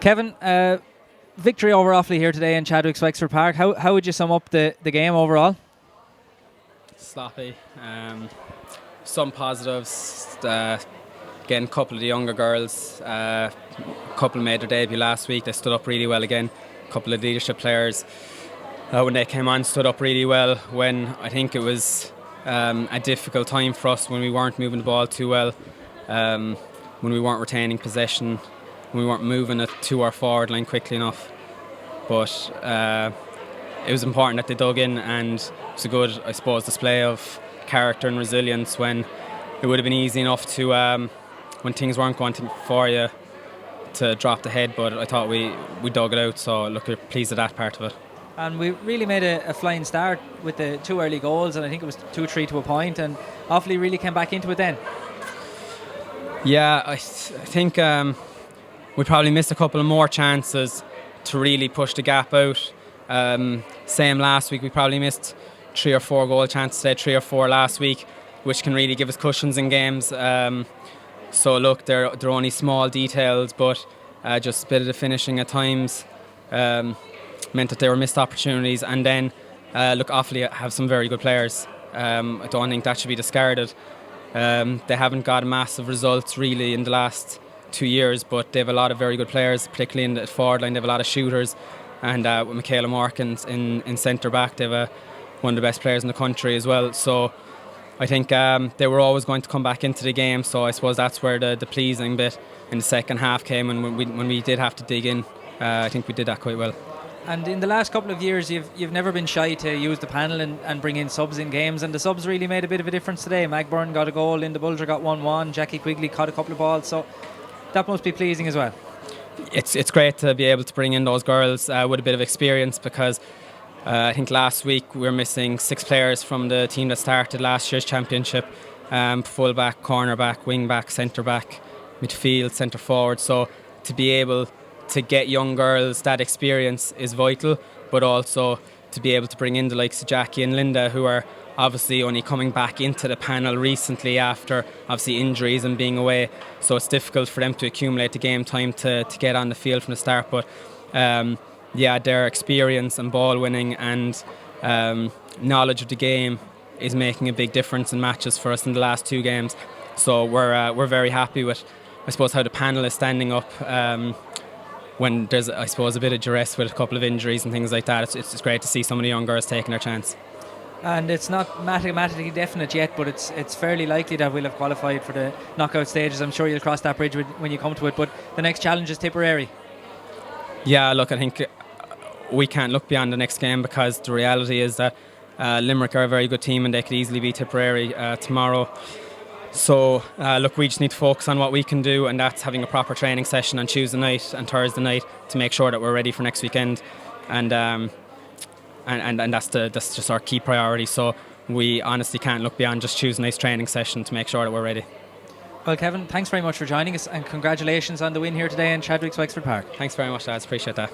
Kevin, victory over Offaly here today in Chadwick's Wexford Park. How would you sum up the game overall? Sloppy. Some positives. Again, a couple of the younger girls. A couple made their debut last week. They stood up really well again. A couple of leadership players, when they came on, stood up really well. When I think it was a difficult time for us when we weren't moving the ball too well, when we weren't retaining possession, when we weren't moving it to our forward line quickly enough. But it was important that they dug in, and it was a good, I suppose, display of character and resilience when it would have been easy enough to, when things weren't going for you, to drop the head. But I thought we dug it out, so look, we're pleased with that part of it. And we really made a flying start with the 2 early goals, and I think it was 2-3 to a point, and Offaly really came back into it then. Yeah, I think we probably missed a couple of more chances to really push the gap out. Same last week, we probably missed 3 or 4 goal chances, say 3 or 4 last week, which can really give us cushions in games. So look, they're only small details, but just a bit of the finishing at times meant that they were missed opportunities. And then look, Offaly have some very good players. I don't think that should be discarded. They haven't got massive results really in the last 2 years, but they have a lot of very good players, particularly in the forward line. They have a lot of shooters, and with Michaela Morkins in centre back, they have one of the best players in the country as well. So I think they were always going to come back into the game. So I suppose that's where the pleasing bit in the second half came, and when we did have to dig in, I think we did that quite well. And in the last couple of years, you've never been shy to use the panel and bring in subs in games, and the subs really made a bit of a difference today. Mag Byrne got a goal, Linda Bulger got 1-1, Jackie Quigley caught a couple of balls, so that must be pleasing as well. It's great to be able to bring in those girls with a bit of experience, because I think last week we were missing 6 players from the team that started last year's championship: full back, corner back, wing back, centre back, midfield, centre forward. So to be able to get young girls that experience is vital, but also to be able to bring in the likes of Jackie and Linda, who are obviously only coming back into the panel recently after obviously injuries and being away, so it's difficult for them to accumulate the game time to get on the field from the start. But yeah, their experience and ball winning and knowledge of the game is making a big difference in matches for us in the last 2 games. So we're very happy with, I suppose, how the panel is standing up when there's, I suppose, a bit of duress with a couple of injuries and things like that. It's great to see some of the young girls taking their chance. And it's not mathematically definite yet, but it's fairly likely that we'll have qualified for the knockout stages. I'm sure you'll cross that bridge when you come to it, but the next challenge is Tipperary. Yeah, look, I think we can't look beyond the next game, because the reality is that Limerick are a very good team and they could easily beat Tipperary tomorrow. So look, we just need to focus on what we can do, and that's having a proper training session on Tuesday night and Thursday night to make sure that we're ready for next weekend. And that's just our key priority. So we honestly can't look beyond just Tuesday night's training session to make sure that we're ready. Well, Kevin, thanks very much for joining us, and congratulations on the win here today in Chadwick's Wexford Park. Thanks very much, lads. Appreciate that.